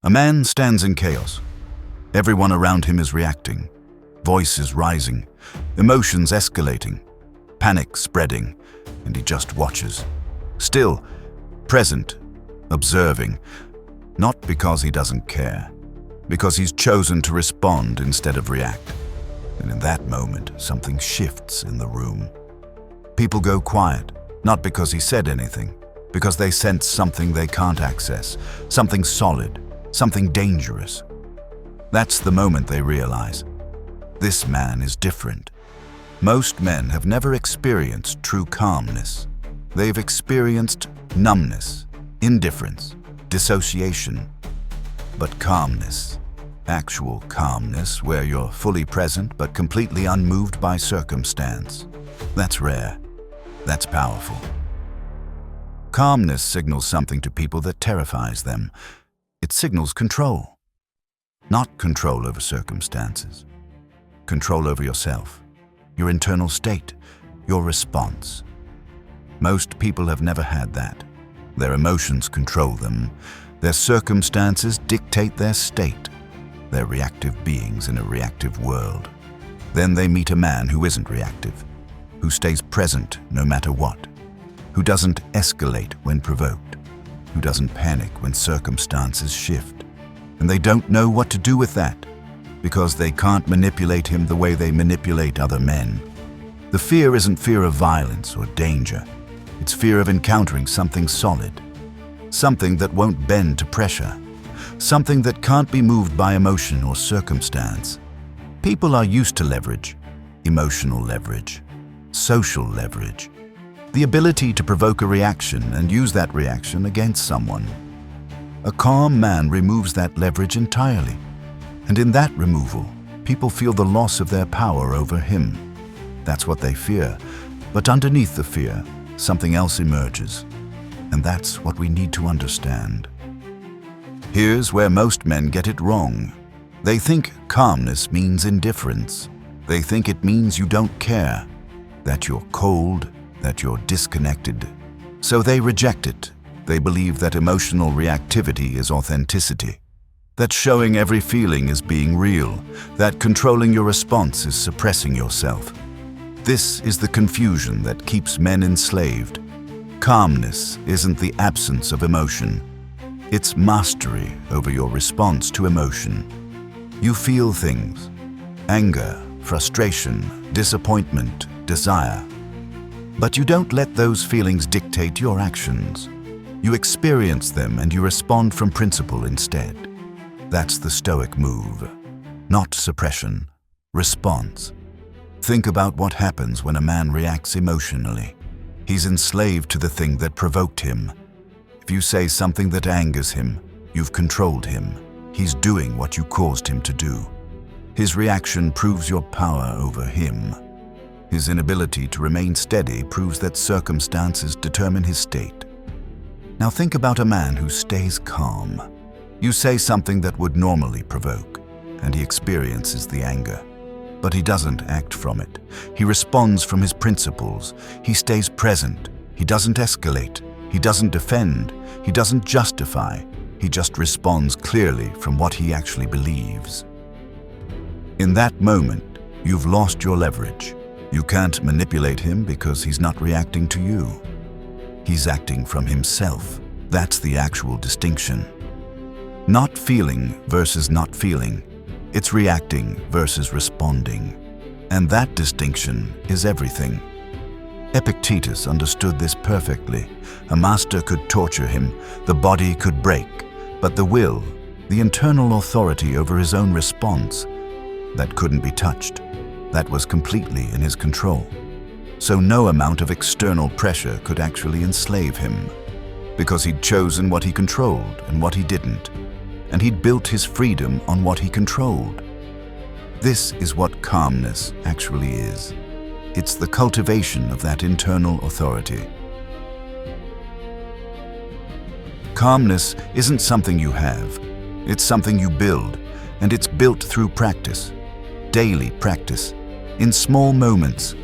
A man stands in chaos. Everyone around him is reacting. Voices rising, emotions escalating, panic spreading, and he just watches. Still, present, observing, not because he doesn't care, because he's chosen to respond instead of react. And in that moment, something shifts in the room. People go quiet, not because he said anything, because they sense something they can't access, something solid, something dangerous. That's the moment they realize, this man is different. Most men have never experienced true calmness. They've experienced numbness, indifference, dissociation. But calmness, actual calmness, where you're fully present but completely unmoved by circumstance, that's rare. That's powerful. Calmness signals something to people that terrifies them. It signals control. Not control over circumstances. Control over yourself, your internal state, your response. Most people have never had that. Their emotions control them. Their circumstances dictate their state. They're reactive beings in a reactive world. Then they meet a man who isn't reactive, who stays present no matter what, who doesn't escalate when provoked, who doesn't panic when circumstances shift. And they don't know what to do with that, because they can't manipulate him the way they manipulate other men. The fear isn't fear of violence or danger. It's fear of encountering something solid, something that won't bend to pressure, something that can't be moved by emotion or circumstance. People are used to leverage, emotional leverage, social leverage, the ability to provoke a reaction and use that reaction against someone. A calm man removes that leverage entirely, and in that removal, people feel the loss of their power over him. That's what they fear, but underneath the fear, something else emerges, and that's what we need to understand. Here's where most men get it wrong. They think calmness means indifference. They think it means you don't care, that you're cold, that you're disconnected. So they reject it. They believe that emotional reactivity is authenticity, that showing every feeling is being real, that controlling your response is suppressing yourself. This is the confusion that keeps men enslaved. Calmness isn't the absence of emotion. It's mastery over your response to emotion. You feel things: anger, frustration, disappointment, desire. But you don't let those feelings dictate your actions. You experience them and you respond from principle instead. That's the Stoic move. Not suppression, response. Think about what happens when a man reacts emotionally. He's enslaved to the thing that provoked him. If you say something that angers him, you've controlled him. He's doing what you caused him to do. His reaction proves your power over him. His inability to remain steady proves that circumstances determine his state. Now think about a man who stays calm. You say something that would normally provoke, and he experiences the anger. But he doesn't act from it. He responds from his principles. He stays present. He doesn't escalate. He doesn't defend. He doesn't justify. He just responds clearly from what he actually believes. In that moment, you've lost your leverage. You can't manipulate him because he's not reacting to you. He's acting from himself. That's the actual distinction. Not feeling versus not feeling. It's reacting versus responding. And that distinction is everything. Epictetus understood this perfectly. A master could torture him, the body could break, but the will, the internal authority over his own response, that couldn't be touched. That was completely in his control. So no amount of external pressure could actually enslave him, because he'd chosen what he controlled and what he didn't, and he'd built his freedom on what he controlled. This is what calmness actually is. It's the cultivation of that internal authority. Calmness isn't something you have. It's something you build, and it's built through practice. Daily practice. In small moments,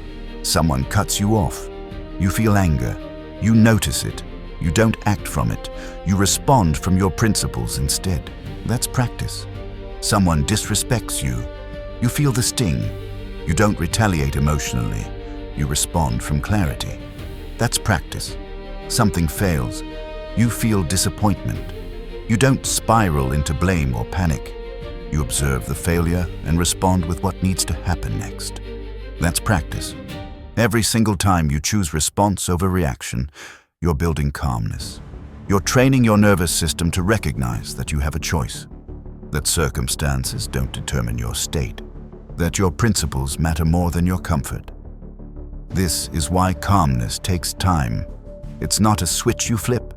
someone cuts you off. You feel anger. You notice it. You don't act from it. You respond from your principles instead. That's practice. Someone disrespects you. You feel the sting. You don't retaliate emotionally. You respond from clarity. That's practice. Something fails. You feel disappointment. You don't spiral into blame or panic. You observe the failure and respond with what needs to happen next. That's practice. Every single time you choose response over reaction, you're building calmness. You're training your nervous system to recognize that you have a choice, that circumstances don't determine your state, that your principles matter more than your comfort. This is why calmness takes time. It's not a switch you flip.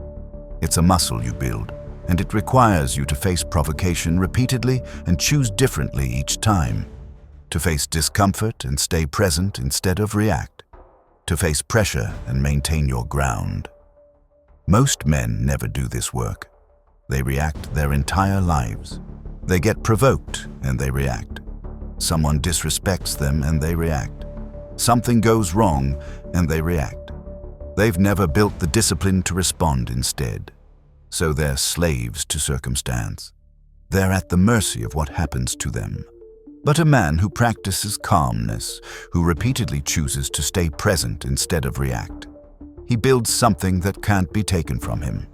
It's a muscle you build, and it requires you to face provocation repeatedly and choose differently each time. To face discomfort and stay present instead of react. To face pressure and maintain your ground. Most men never do this work. They react their entire lives. They get provoked and they react. Someone disrespects them and they react. Something goes wrong and they react. They've never built the discipline to respond instead. So they're slaves to circumstance. They're at the mercy of what happens to them. But a man who practices calmness, who repeatedly chooses to stay present instead of react, he builds something that can't be taken from him.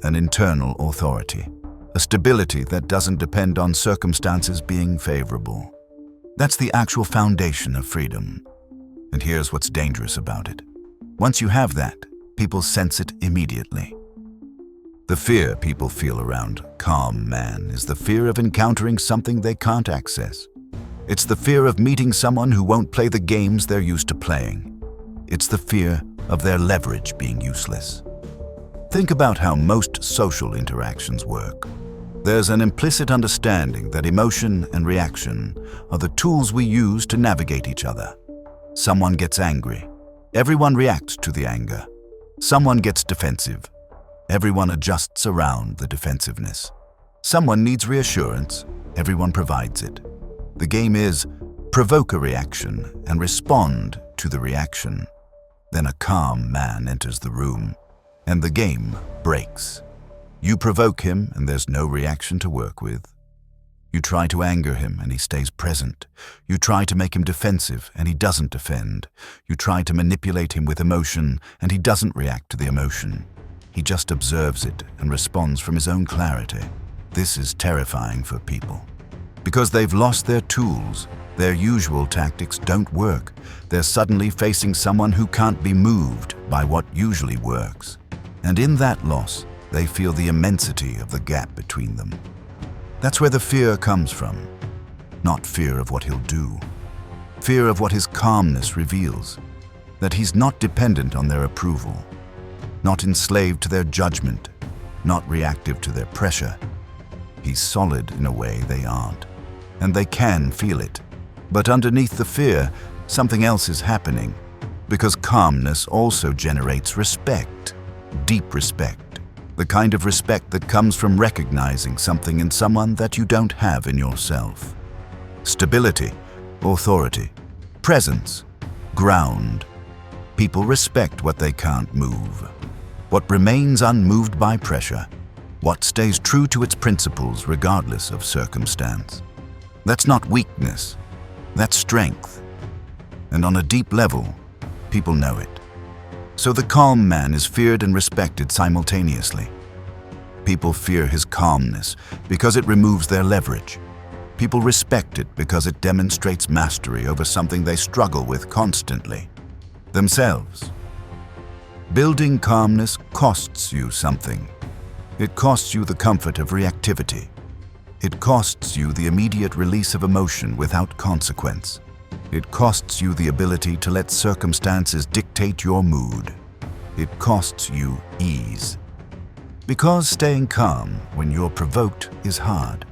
An internal authority. A stability that doesn't depend on circumstances being favorable. That's the actual foundation of freedom. And here's what's dangerous about it. Once you have that, people sense it immediately. The fear people feel around calm man is the fear of encountering something they can't access. It's the fear of meeting someone who won't play the games they're used to playing. It's the fear of their leverage being useless. Think about how most social interactions work. There's an implicit understanding that emotion and reaction are the tools we use to navigate each other. Someone gets angry. Everyone reacts to the anger. Someone gets defensive. Everyone adjusts around the defensiveness. Someone needs reassurance. Everyone provides it. The game is provoke a reaction and respond to the reaction. Then a calm man enters the room, and the game breaks. You provoke him, and there's no reaction to work with. You try to anger him, and he stays present. You try to make him defensive, and he doesn't defend. You try to manipulate him with emotion, and he doesn't react to the emotion. He just observes it and responds from his own clarity. This is terrifying for people. Because they've lost their tools, their usual tactics don't work. They're suddenly facing someone who can't be moved by what usually works. And in that loss, they feel the immensity of the gap between them. That's where the fear comes from. Not fear of what he'll do. Fear of what his calmness reveals. That he's not dependent on their approval. Not enslaved to their judgment. Not reactive to their pressure. He's solid in a way they aren't. And they can feel it. But underneath the fear, something else is happening. Because calmness also generates respect. Deep respect. The kind of respect that comes from recognizing something in someone that you don't have in yourself. Stability, authority, presence, ground. People respect what they can't move. What remains unmoved by pressure. What stays true to its principles regardless of circumstance. That's not weakness. That's strength. And on a deep level, people know it. So the calm man is feared and respected simultaneously. People fear his calmness because it removes their leverage. People respect it because it demonstrates mastery over something they struggle with constantly, themselves. Building calmness costs you something. It costs you the comfort of reactivity. It costs you the immediate release of emotion without consequence. It costs you the ability to let circumstances dictate your mood. It costs you ease. Because staying calm when you're provoked is hard.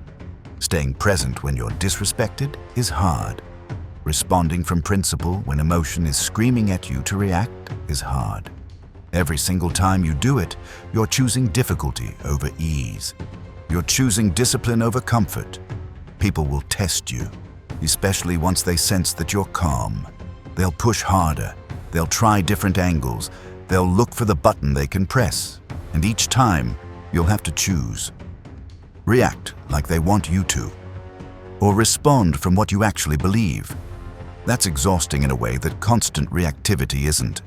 Staying present when you're disrespected is hard. Responding from principle when emotion is screaming at you to react is hard. Every single time you do it, you're choosing difficulty over ease. You're choosing discipline over comfort. People will test you, especially once they sense that you're calm. They'll push harder. They'll try different angles. They'll look for the button they can press. And each time, you'll have to choose. react like they want you to, or respond from what you actually believe. That's exhausting in a way that constant reactivity isn't,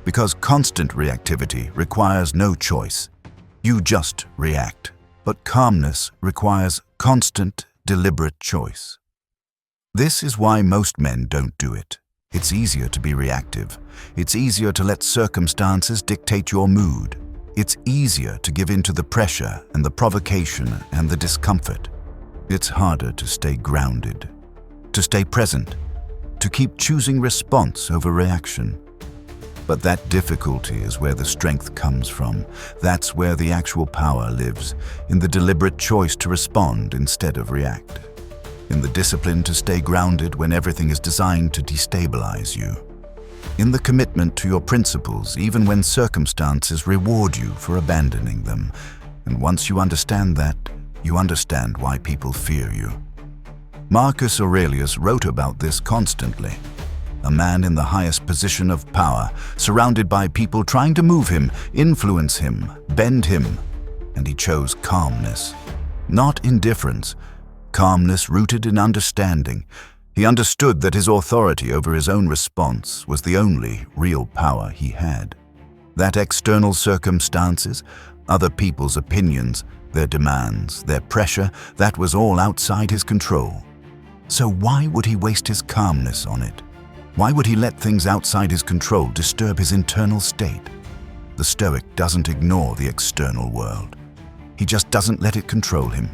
because constant reactivity requires no choice. You just react. But calmness requires constant, deliberate choice. This is why most men don't do it. It's easier to be reactive. It's easier to let circumstances dictate your mood. It's easier to give in to the pressure and the provocation and the discomfort. It's harder to stay grounded, to stay present, to keep choosing response over reaction. But that difficulty is where the strength comes from. That's where the actual power lives, in the deliberate choice to respond instead of react, in the discipline to stay grounded when everything is designed to destabilize you, in the commitment to your principles even when circumstances reward you for abandoning them. And once you understand that, you understand why people fear you. Marcus Aurelius wrote about this constantly. A man in the highest position of power, surrounded by people trying to move him, influence him, bend him, and he chose calmness, not indifference. Calmness rooted in understanding. He understood that his authority over his own response was the only real power he had. That external circumstances, other people's opinions, their demands, their pressure, that was all outside his control. So why would he waste his calmness on it? Why would he let things outside his control disturb his internal state? The Stoic doesn't ignore the external world. He just doesn't let it control him.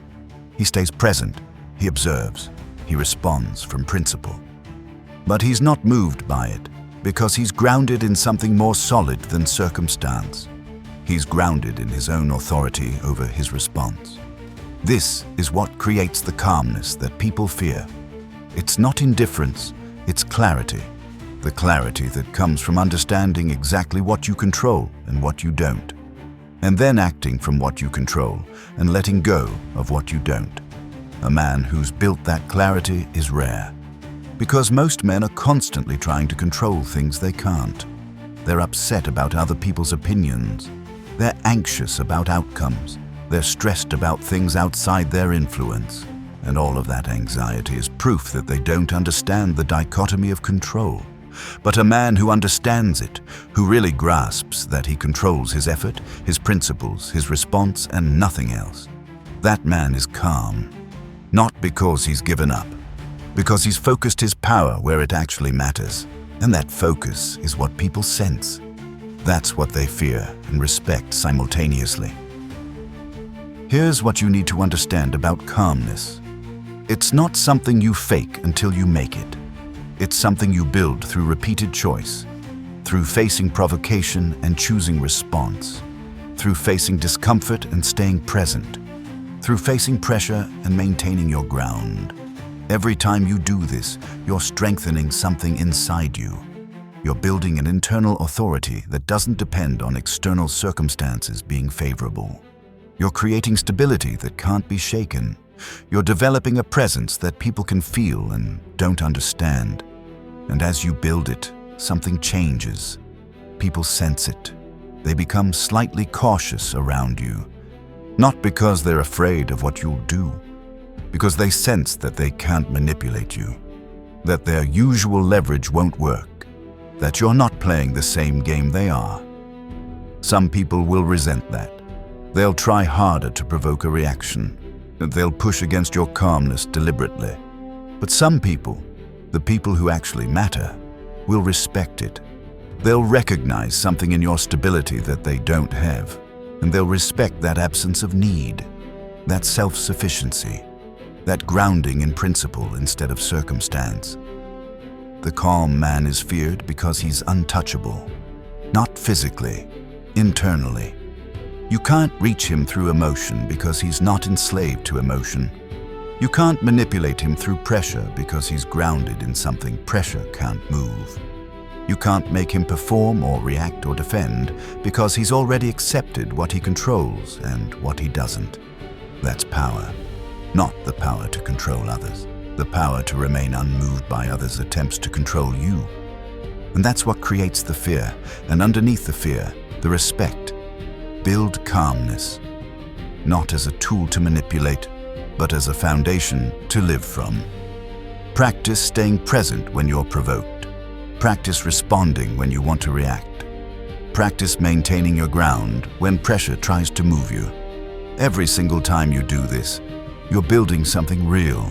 He stays present, he observes, he responds from principle. But he's not moved by it, because he's grounded in something more solid than circumstance. He's grounded in his own authority over his response. This is what creates the calmness that people fear. It's not indifference, it's clarity. The clarity that comes from understanding exactly what you control and what you don't, and then acting from what you control and letting go of what you don't. A man who's built that clarity is rare, because most men are constantly trying to control things they can't. They're upset about other people's opinions. They're anxious about outcomes. They're stressed about things outside their influence. And all of that anxiety is proof that they don't understand the dichotomy of control. But a man who understands it, who really grasps that he controls his effort, his principles, his response, and nothing else, that man is calm. Not because he's given up, because he's focused his power where it actually matters. And that focus is what people sense. That's what they fear and respect simultaneously. Here's what you need to understand about calmness. It's not something you fake until you make it. It's something you build through repeated choice, through facing provocation and choosing response, through facing discomfort and staying present, through facing pressure and maintaining your ground. Every time you do this, you're strengthening something inside you. You're building an internal authority that doesn't depend on external circumstances being favorable. You're creating stability that can't be shaken. You're developing a presence that people can feel and don't understand. And as you build it, something changes. People sense it. They become slightly cautious around you. Not because they're afraid of what you'll do, because they sense that they can't manipulate you, that their usual leverage won't work, that you're not playing the same game they are. Some people will resent that. They'll try harder to provoke a reaction. They'll push against your calmness deliberately. But some people, the people who actually matter, will respect it. They'll recognize something in your stability that they don't have, and they'll respect that absence of need, that self-sufficiency, that grounding in principle instead of circumstance. The calm man is feared because he's untouchable, not physically, internally. You can't reach him through emotion because he's not enslaved to emotion. You can't manipulate him through pressure because he's grounded in something pressure can't move. You can't make him perform or react or defend because he's already accepted what he controls and what he doesn't. That's power, not the power to control others, the power to remain unmoved by others' attempts to control you. And that's what creates the fear, and underneath the fear, the respect. Build calmness. not as a tool to manipulate, but as a foundation to live from. Practice staying present when you're provoked. Practice responding when you want to react. Practice maintaining your ground when pressure tries to move you. Every single time you do this, you're building something real,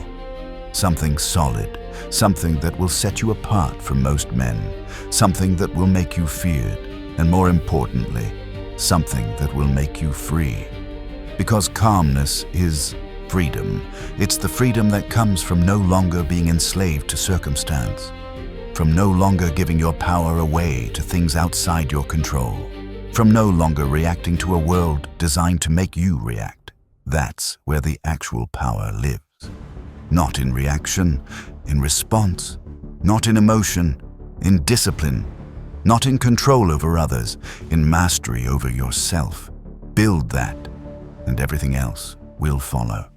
something solid, something that will set you apart from most men, something that will make you feared, and more importantly, something that will make you free. Because calmness is freedom. It's the freedom that comes from no longer being enslaved to circumstance, from no longer giving your power away to things outside your control, from no longer reacting to a world designed to make you react. That's where the actual power lives. Not in reaction, in response, not in emotion, in discipline, not in control over others, in mastery over yourself. Build that, and everything else will follow.